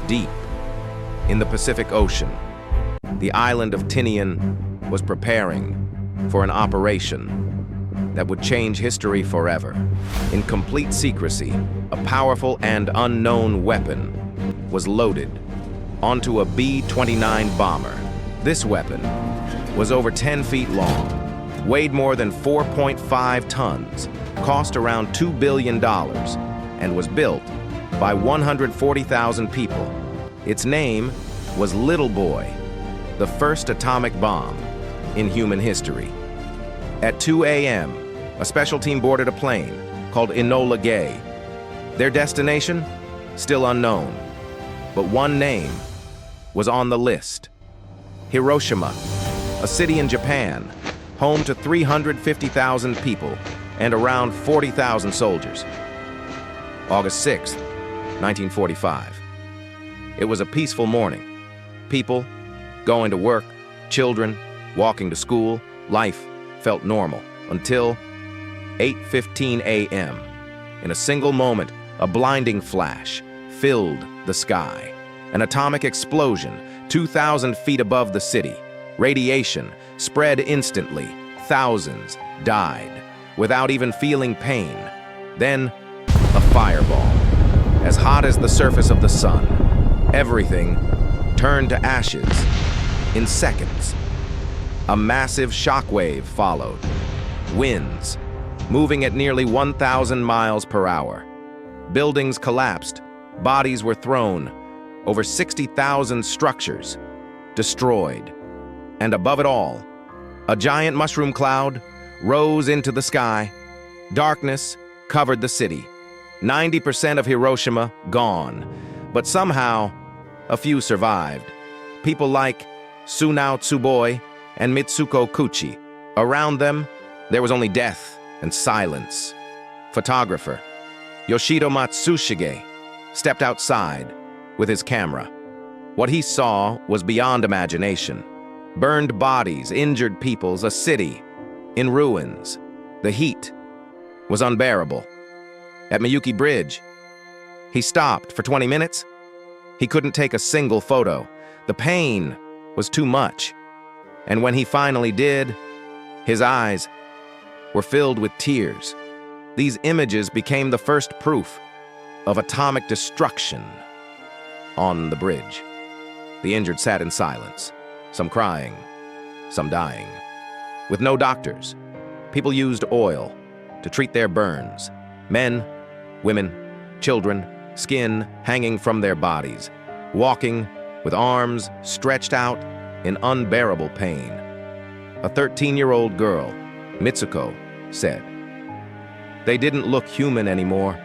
deep in the Pacific Ocean. The island of Tinian was preparing for an operation that would change history forever. In complete secrecy, a powerful and unknown weapon was loaded onto a B-29 bomber. This weapon was over 10 feet long, weighed more than 4.5 tons, cost around $2 billion, and was built by 140,000 people. Its name was Little Boy, the first atomic bomb in human history. At 2 a.m., a special team boarded a plane called Enola Gay. Their destination? Still unknown. But one name was on the list. Hiroshima, a city in Japan, home to 350,000 people and around 40,000 soldiers. August 6, 1945. It was a peaceful morning. People going to work, children walking to school, life felt normal until 8:15 a.m. In a single moment, a blinding flash filled the sky. An atomic explosion 2,000 feet above the city. Radiation spread instantly. Thousands died without even feeling pain. Then, a fireball, as hot as the surface of the sun. Everything turned to ashes in seconds. A massive shockwave followed. Winds moving at nearly 1,000 miles per hour. Buildings collapsed. Bodies were thrown. Over 60,000 structures destroyed. And above it all, a giant mushroom cloud rose into the sky. Darkness covered the city. 90% of Hiroshima gone. But somehow, a few survived. People like Sunao Tsuboi and Mitsuko Kuchi. Around them, there was only death and silence. Photographer Yoshito Matsushige stepped outside with his camera. What he saw was beyond imagination. Burned bodies, injured peoples, a city in ruins. The heat was unbearable. At Miyuki Bridge, he stopped for 20 minutes. He couldn't take a single photo. The pain was too much. And when he finally did, his eyes were filled with tears. These images became the first proof of atomic destruction on the bridge. The injured sat in silence, some crying, some dying. With no doctors, people used oil to treat their burns. Men, women, children, skin hanging from their bodies, walking with arms stretched out in unbearable pain. A 13-year-old girl, Mitsuko, said. They didn't look human anymore.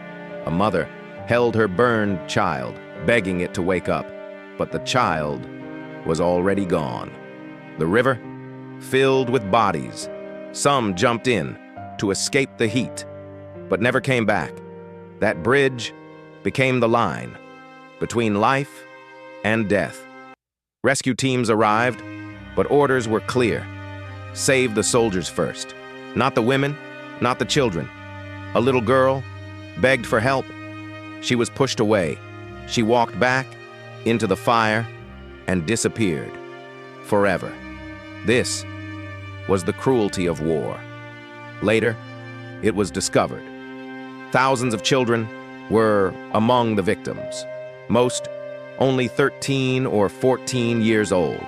A mother held her burned child, begging it to wake up, but the child was already gone. The river filled with bodies. Some jumped in to escape the heat, but never came back. That bridge became the line between life and death. Rescue teams arrived, but orders were clear. Save the soldiers first. Not the women, not the children. A little girl begged for help. She was pushed away. She walked back into the fire and disappeared forever. This was the cruelty of war. Later, it was discovered. Thousands of children were among the victims, most only 13 or 14 years old.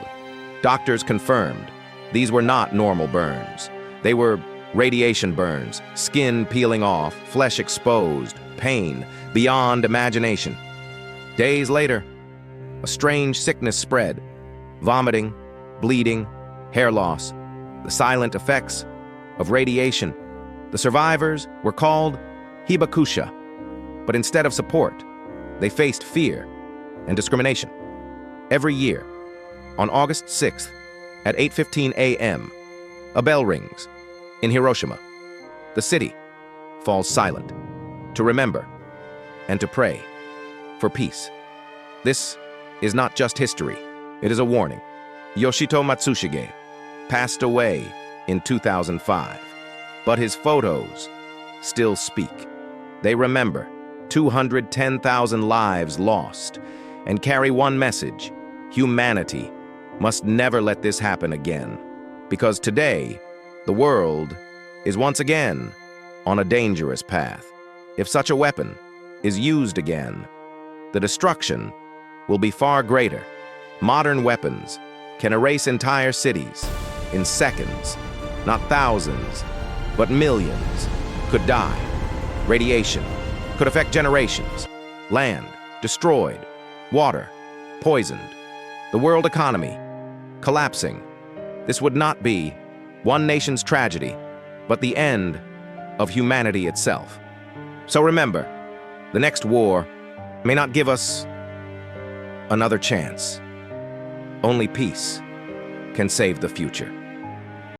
Doctors confirmed these were not normal burns. They were radiation burns, skin peeling off, flesh exposed, pain beyond imagination. Days later, a strange sickness spread. Vomiting, bleeding, hair loss, the silent effects of radiation. The survivors were called hibakusha, but instead of support, they faced fear and discrimination. Every year, on August 6th, at 8:15 a.m., a bell rings in Hiroshima. The city falls silent to remember and to pray for peace. This is not just history, it is a warning. Yoshito Matsushige passed away in 2005, but his photos still speak. They remember 210,000 lives lost and carry one message: humanity must never let this happen again. Because today, the world is once again on a dangerous path. If such a weapon is used again, the destruction will be far greater. Modern weapons can erase entire cities in seconds. Not thousands, but millions could die. Radiation could affect generations. Land destroyed. Water poisoned. The world economy collapsing. This would not be one nation's tragedy, but the end of humanity itself. So remember, the next war may not give us another chance. Only peace can save the future.